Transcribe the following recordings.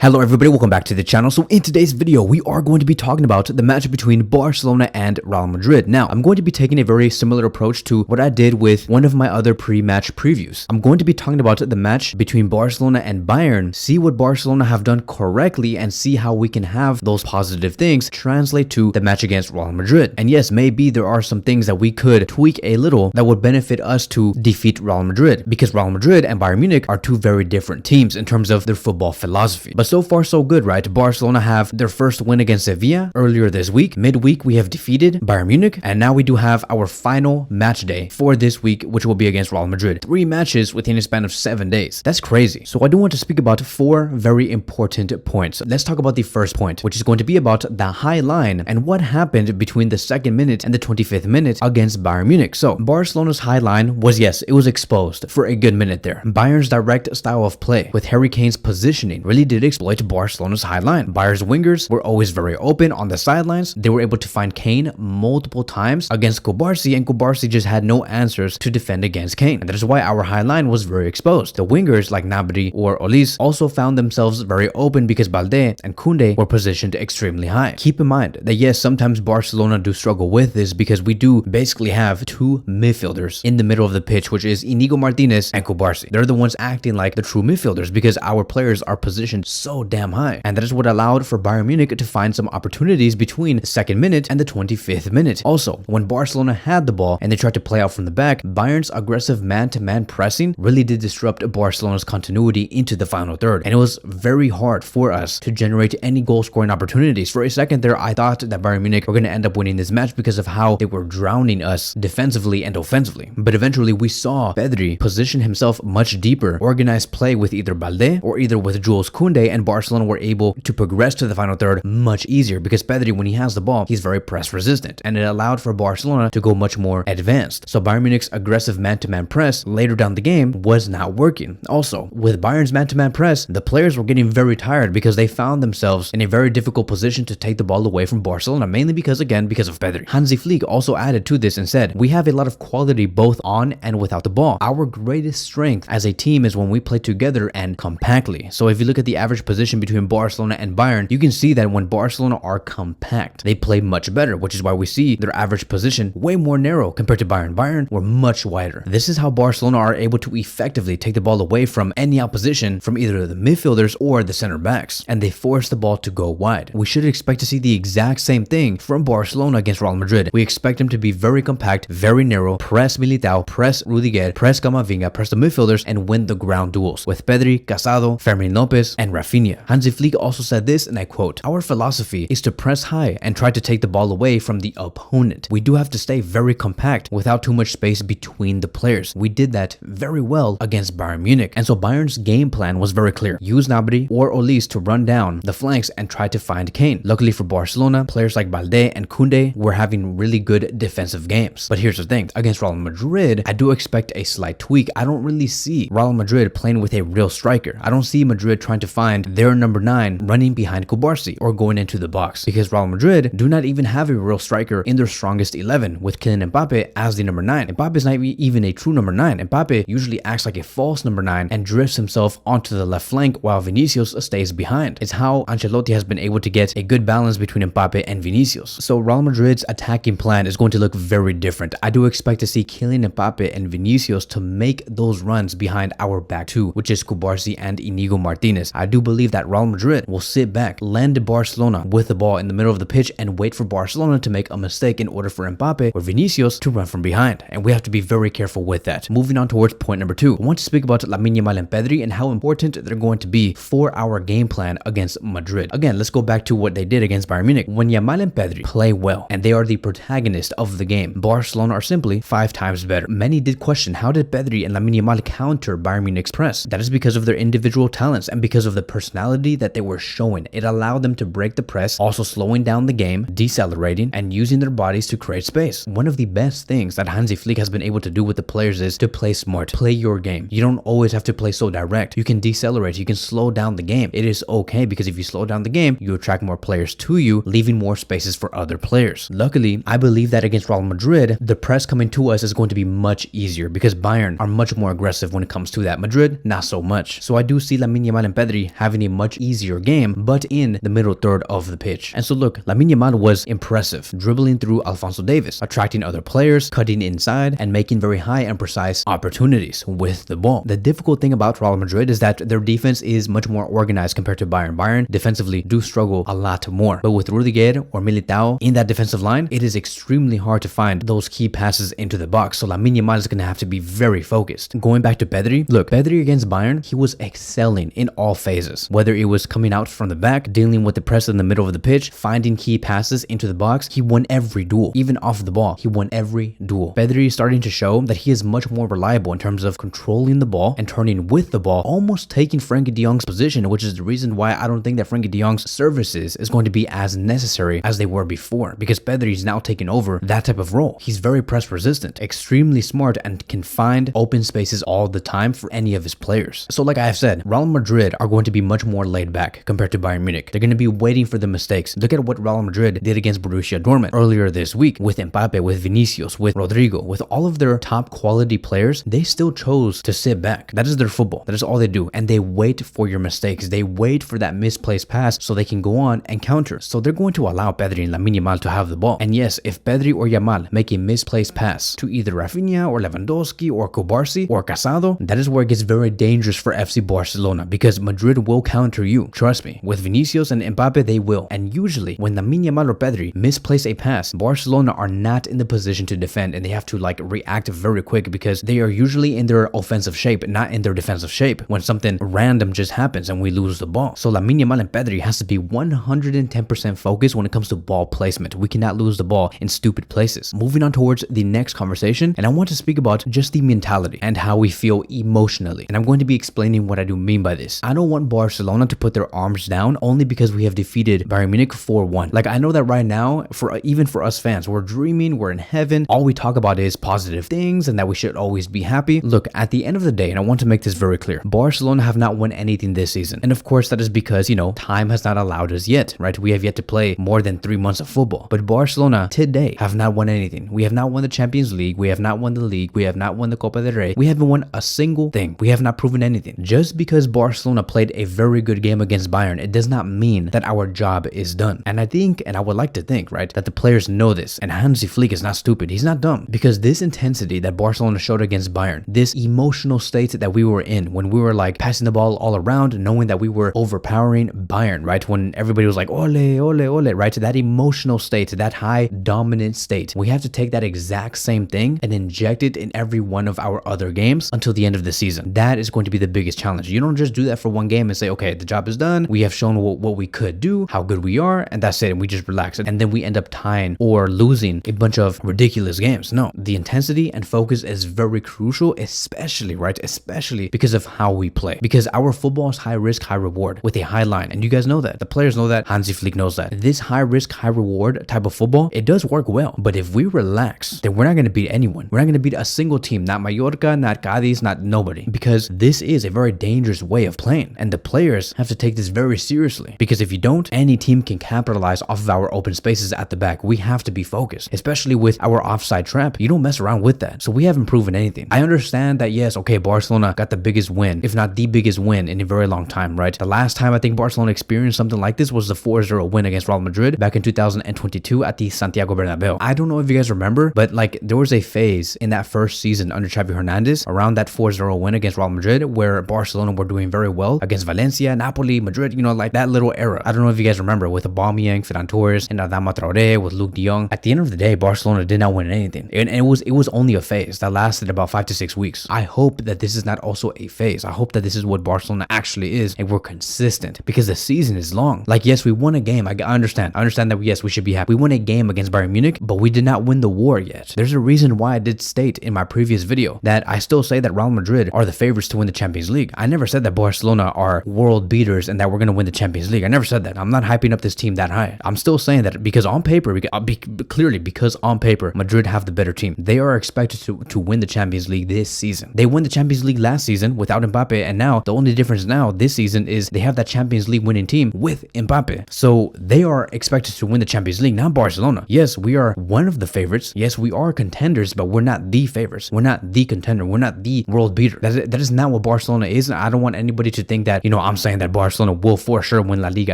Hello everybody, welcome back to the channel. So in today's video, we are going to be talking about the match between Barcelona and Real Madrid. Now, I'm going to be taking a very similar approach to what I did with one of my other pre-match previews. I'm going to be talking about the match between Barcelona and Bayern, see what Barcelona have done correctly, and see how we can have those positive things translate to the match against Real Madrid. And yes, maybe there are some things that we could tweak a little that would benefit us to defeat Real Madrid, because Real Madrid and Bayern Munich are two very different teams in terms of their football philosophy. But so far so good, right? Barcelona have their first win against Sevilla earlier this week. Midweek we have defeated Bayern Munich, and now we do have our final match day for this week, which will be against Real Madrid. 3 matches within a span of 7 days. That's crazy. So I do want to speak about 4 very important points. Let's talk about the first point, which is going to be about the high line and what happened between the 2nd minute and the 25th minute against Bayern Munich. So Barcelona's high line was, yes, it was exposed for a good minute there. Bayern's direct style of play with Harry Kane's positioning really did exploit Barcelona's high line. Bayern's wingers were always very open on the sidelines. They were able to find Kane multiple times against Cubarsí, and Cubarsí just had no answers to defend against Kane. And that is why our high line was very exposed. The wingers like Gnabry or Olise also found themselves very open because Balde and Koundé were positioned extremely high. Keep in mind that yes, sometimes Barcelona do struggle with this because we do basically have 2 midfielders in the middle of the pitch, which is Inigo Martinez and Cubarsí. They're the ones acting like the true midfielders because our players are positioned so damn high, and that is what allowed for Bayern Munich to find some opportunities between the 2nd minute and the 25th minute. Also, when Barcelona had the ball and they tried to play out from the back, Bayern's aggressive man-to-man pressing really did disrupt Barcelona's continuity into the final third, and it was very hard for us to generate any goal-scoring opportunities. For a second there, I thought that Bayern Munich were going to end up winning this match because of how they were drowning us defensively and offensively. But eventually we saw Pedri position himself much deeper, organized play with either Balde or either with Jules Koundé, and Barcelona were able to progress to the final third much easier because Pedri, when he has the ball, he's very press resistant, and it allowed for Barcelona to go much more advanced. So Bayern Munich's aggressive man-to-man press later down the game was not working. Also, with Bayern's man-to-man press, the players were getting very tired because they found themselves in a very difficult position to take the ball away from Barcelona, mainly because of Pedri. Hansi Flick also added to this and said, "We have a lot of quality both on and without the ball. Our greatest strength as a team is when we play together and compactly." So if you look at the average position between Barcelona and Bayern, you can see that when Barcelona are compact, they play much better, which is why we see their average position way more narrow compared to Bayern. Bayern were much wider. This is how Barcelona are able to effectively take the ball away from any opposition from either the midfielders or the center backs, and they force the ball to go wide. We should expect to see the exact same thing from Barcelona against Real Madrid. We expect them to be very compact, very narrow, press Militao, press Rudiger, press Camavinga, press the midfielders, and win the ground duels with Pedri, Casado, Fermin Lopez, and Raphinha. Hansi Flick also said this, and I quote, "Our philosophy is to press high and try to take the ball away from the opponent. We do have to stay very compact without too much space between the players. We did that very well against Bayern Munich." And so Bayern's game plan was very clear. Use Gnabry or Olise to run down the flanks and try to find Kane. Luckily for Barcelona, players like Balde and Koundé were having really good defensive games. But here's the thing, against Real Madrid, I do expect a slight tweak. I don't really see Real Madrid playing with a real striker. I don't see Madrid trying to find their number 9 running behind Cubarsí or going into the box, because Real Madrid do not even have a real striker in their strongest 11 with Kylian Mbappé as the number 9. Mbappé is not even a true number 9. Mbappé usually acts like a false number 9 and drifts himself onto the left flank while Vinicius stays behind. It's how Ancelotti has been able to get a good balance between Mbappé and Vinicius. So Real Madrid's attacking plan is going to look very different. I do expect to see Kylian Mbappé and Vinicius to make those runs behind our back 2, which is Cubarsí and Inigo Martinez. I do believe that Real Madrid will sit back, land Barcelona with the ball in the middle of the pitch, and wait for Barcelona to make a mistake in order for Mbappé or Vinicius to run from behind. And we have to be very careful with that. Moving on towards point number 2, I want to speak about Lamine, Yamal, and Pedri and how important they're going to be for our game plan against Madrid. Again, let's go back to what they did against Bayern Munich. When Yamal and Pedri play well and they are the protagonist of the game, Barcelona are simply 5 times better. Many did question, how did Pedri and Lamine Yamal counter Bayern Munich's press? That is because of their individual talents and because of the personality that they were showing. It allowed them to break the press, also slowing down the game, decelerating, and using their bodies to create space. One of the best things that Hansi Flick has been able to do with the players is to play smart, play your game. You don't always have to play so direct. You can decelerate, you can slow down the game. It is okay because if you slow down the game, you attract more players to you, leaving more spaces for other players. Luckily, I believe that against Real Madrid, the press coming to us is going to be much easier because Bayern are much more aggressive when it comes to that. Madrid, not so much. So I do see Lamine Yamal and Pedri having having a much easier game, but in the middle third of the pitch. And so look, Lamine Yamal was impressive, dribbling through Alphonso Davies, attracting other players, cutting inside, and making very high and precise opportunities with the ball. The difficult thing about Real Madrid is that their defense is much more organized compared to Bayern. Bayern defensively do struggle a lot more, but with Rudiger or Militao in that defensive line, it is extremely hard to find those key passes into the box. So Lamine Yamal is going to have to be very focused. Going back to Pedri, look, Pedri against Bayern, he was excelling in all phases, whether it was coming out from the back, dealing with the press in the middle of the pitch, finding key passes into the box. He won every duel, even off the ball. He won every duel. Pedri is starting to show that he is much more reliable in terms of controlling the ball and turning with the ball, almost taking Frenkie de Jong's position, which is the reason why I don't think that Frenkie de Jong's services is going to be as necessary as they were before, because Pedri is now taking over that type of role. He's very press resistant, extremely smart, and can find open spaces all the time for any of his players. So like I have said, Real Madrid are going to be much more laid back compared to Bayern Munich. They're going to be waiting for the mistakes. Look at what Real Madrid did against Borussia Dortmund earlier this week with Mbappé, with Vinicius, with Rodrigo, with all of their top quality players. They still chose to sit back. That is their football. That is all they do. And they wait for your mistakes. They wait for that misplaced pass so they can go on and counter. So they're going to allow Pedri and Lamine Yamal to have the ball. And yes, if Pedri or Yamal make a misplaced pass to either Raphinha or Lewandowski or Kubarsi or Casado, that is where it gets very dangerous for FC Barcelona, because Madrid will counter you. Trust me. With Vinicius and Mbappe, they will. And usually when Lamine Yamal or Pedri misplace a pass, Barcelona are not in the position to defend, and they have to like react very quick because they are usually in their offensive shape, not in their defensive shape, when something random just happens and we lose the ball. So Lamine Yamal and Pedri has to be 110% focused when it comes to ball placement. We cannot lose the ball in stupid places. Moving on towards the next conversation, and I want to speak about just the mentality and how we feel emotionally. And I'm going to be explaining what I do mean by this. I don't want Barcelona to put their arms down only because we have defeated Bayern Munich 4-1. Like, I know that right now, even for us fans, we're dreaming, we're in heaven. All we talk about is positive things and that we should always be happy. Look, at the end of the day, and I want to make this very clear, Barcelona have not won anything this season. And of course, that is because, you know, time has not allowed us yet, right? We have yet to play more than 3 months of football. But Barcelona today have not won anything. We have not won the Champions League. We have not won the league. We have not won the Copa del Rey. We haven't won a single thing. We have not proven anything. Just because Barcelona played a very good game against Bayern, it does not mean that our job is done. And I think, and I would like to think, right, that the players know this. And Hansi Flick is not stupid. He's not dumb. Because this intensity that Barcelona showed against Bayern, this emotional state that we were in when we were like passing the ball all around, knowing that we were overpowering Bayern, right? When everybody was like, ole, ole, ole, right? That emotional state, that high dominant state. We have to take that exact same thing and inject it in every one of our other games until the end of the season. That is going to be the biggest challenge. You don't just do that for one game and say, okay, the job is done. We have shown what we could do, how good we are, and that's it. And we just relax. And then we end up tying or losing a bunch of ridiculous games. No, the intensity and focus is very crucial, especially, right? Especially because of how we play. Because our football is high risk, high reward with a high line. And you guys know that. The players know that. Hansi Flick knows that. This high risk, high reward type of football, it does work well. But if we relax, then we're not going to beat anyone. We're not going to beat a single team. Not Mallorca, not Cadiz, not nobody. Because this is a very dangerous way of playing. And the players have to take this very seriously. Because if you don't, any team can capitalize off of our open spaces at the back. We have to be focused, especially with our offside trap. You don't mess around with that. So we haven't proven anything. I understand that, yes, okay, Barcelona got the biggest win, if not the biggest win in a very long time, right? The last time I think Barcelona experienced something like this was the 4-0 win against Real Madrid back in 2022 at the Santiago Bernabéu. I don't know if you guys remember, but like there was a phase in that first season under Xavi Hernandez around that 4-0 win against Real Madrid where Barcelona were doing very well against Valencia, Napoli, Madrid, you know, like that little era. I don't know if you guys remember with Aubameyang, Ferran Torres, and Adama Traoré, with Luke de Jong. At the end of the day, Barcelona did not win anything. And it was only a phase that lasted about 5 to 6 weeks. I hope that this is not also a phase. I hope that this is what Barcelona actually is, and we're consistent, because the season is long. Like, yes, we won a game. I understand that, yes, we should be happy. We won a game against Bayern Munich, but we did not win the war yet. There's a reason why I did state in my previous video that I still say that Real Madrid are the favorites to win the Champions League. I never said that Barcelona are world beaters and that we're going to win the Champions League. I never said that. I'm not hyping up this team that high. I'm still saying that because on paper, because on paper, Madrid have the better team. They are expected to win the Champions League this season. They won the Champions League last season without Mbappé, and now the only difference now this season is they have that Champions League winning team with Mbappé. So they are expected to win the Champions League, not Barcelona. Yes, we are one of the favorites. Yes, we are contenders, but we're not the favorites. We're not the contender. We're not the world beater. That is not what Barcelona is. And I don't want anybody to think that, you know, I'm saying that Barcelona will for sure win La Liga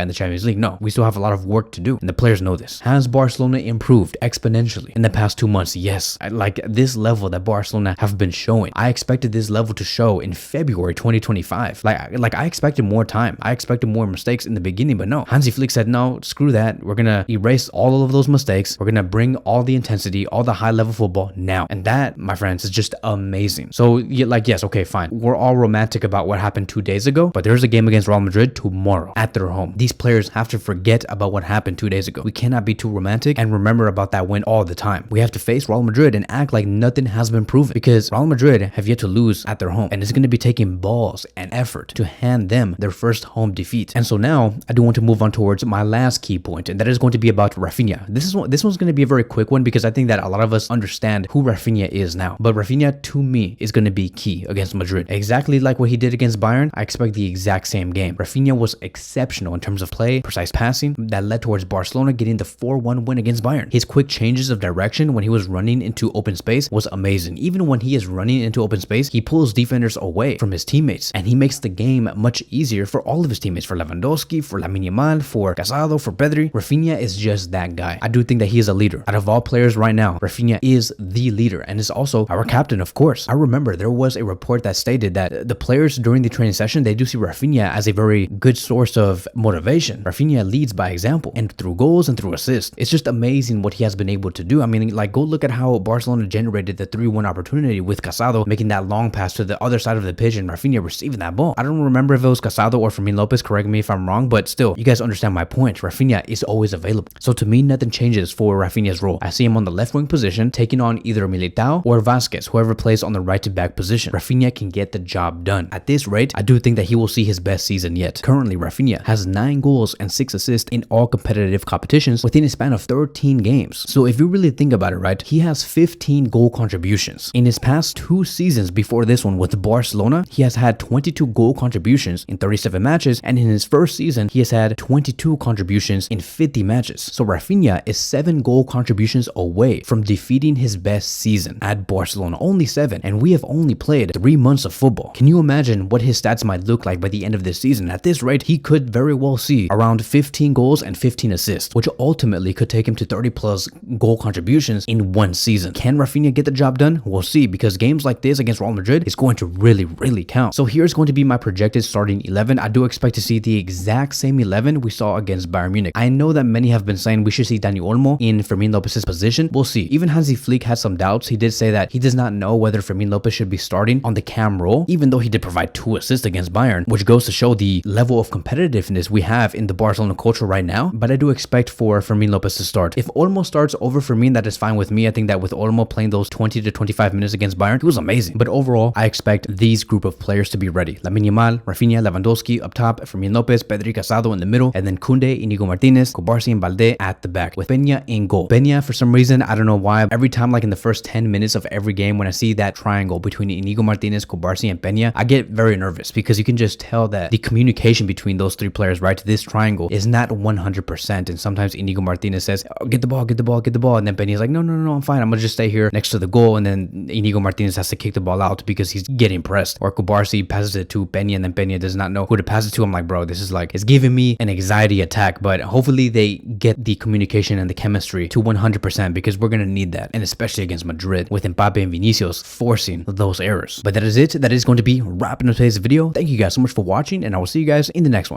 and the Champions League. No, we still have a lot of work to do, and the players know this. Has Barcelona improved exponentially in the past 2 months? Yes. Like this level that Barcelona have been showing, I expected this level to show in February 2025. Like I expected more time. I expected more mistakes in the beginning, but no. Hansi Flick said, no, screw that. We're gonna erase all of those mistakes. We're gonna bring all the intensity, all the high level football now. And that, my friends, is just amazing. So yes, okay, fine. We're all romantic about what happened 2 days ago, but there's a game against Real Madrid tomorrow at their home. These players have to forget about what happened 2 days ago. We cannot be too romantic and remember about that win all the time. We have to face Real Madrid and act like nothing has been proven, because Real Madrid have yet to lose at their home, and it's going to be taking balls and effort to hand them their first home defeat. And so now I do want to move on towards my last key point, and that is going to be about Raphinha. This one's going to be a very quick one, because I think that a lot of us understand who Raphinha is now. But Raphinha, to me, is going to be key against Madrid. Exactly like what he did against Bayern, I expect the exact same game. Raphinha was exceptional in terms of play, precise passing, that led towards Barcelona getting the 4-1 win against Bayern. His quick changes of direction when he was running into open space was amazing. Even when he is running into open space, he pulls defenders away from his teammates, and he makes the game much easier for all of his teammates, for Lewandowski, for Lamine Yamal, for Casado, for Pedri. Raphinha is just that guy. I do think that he is a leader. Out of all players right now, Raphinha is the leader, and is also our captain, of course. I remember there was a report that stated that the players during the training session, they do see Raphinha as a very good source of motivation. Raphinha leads by example, and through goals and through assists. It's just amazing what he has been able to do. I mean, like, go look at how Barcelona generated the 3-1 opportunity with Casado making that long pass to the other side of the pitch and Raphinha receiving that ball. I don't remember if it was Casado or Fermin Lopez, correct me if I'm wrong, but still, you guys understand my point. Raphinha is always available. So to me, nothing changes for Raphinha's role. I see him on the left wing position, taking on either Militao or Vasquez, whoever plays on the right to back position. Raphinha can get the job done. At this rate, I do think that he will see his best season yet. Currently, Raphinha has 9 goals and 6 assists in all competitive competitions within a span of 13 games. So if you really think about it, right, he has 15 goal contributions. In his past 2 seasons before this one with Barcelona, he has had 22 goal contributions in 37 matches, and in his first season, he has had 22 contributions in 50 matches. So Raphinha is 7 goal contributions away from defeating his best season at Barcelona. Only 7, and we have only played 3 months of football. Can you imagine what his stats might look like by the end of this season? At this rate, he could very well see around 15 goals and 15 assists, which ultimately could take him to 30 plus goal contributions in 1 season. Can Raphinha get the job done? We'll see, because games like this against Real Madrid is going to really count. So here's going to be my projected starting 11. I do expect to see the exact same 11 we saw against Bayern Munich. I know that many have been saying we should see Dani Olmo in Fermin Lopez's position. We'll see. Even Hansi Flick had some doubts. He did say that he does not know whether Fermin Lopez should be starting on the cam role, even though he did provide 2 assists against Bayern, which goes to show the level of competitiveness we have in the Barcelona culture right now. But I do expect for Fermin Lopez to start. If Olmo starts over Fermin, that is fine with me. I think that with Olmo playing those 20 to 25 minutes against Bayern, it was amazing. But overall, I expect these group of players to be ready. Lamine Yamal, Raphinha, Lewandowski up top, Fermin Lopez, Pedri, Casado in the middle, and then Koundé, Inigo Martinez, Cubarsí, and Balde at the back, with Peña in goal. Peña, for some reason, I don't know why, every time, like in the first 10 minutes of every game, when I see that triangle between Inigo Martinez, Cubarsí, and Peña, I get very nervous, because you can just tell that the communication between those 3 players, right, this triangle is not 100%. And sometimes Inigo Martinez says, oh, get the ball, and then Peña's like, no, I'm fine. I'm gonna just stay here next to the goal. And then Inigo Martinez has to kick the ball out because he's getting pressed. Or Cubarsí passes it to Peña, and then Peña does not know who to pass it to. I'm like, bro, this is like, it's giving me an anxiety attack. But hopefully they get the communication and the chemistry to 100%, because we're gonna need that, and especially against Madrid with Mbappé and Vinicius forcing those errors. But that is it. That is going to be wrapping up today's video. Thank you guys so much for watching, and I will see you guys in the next one.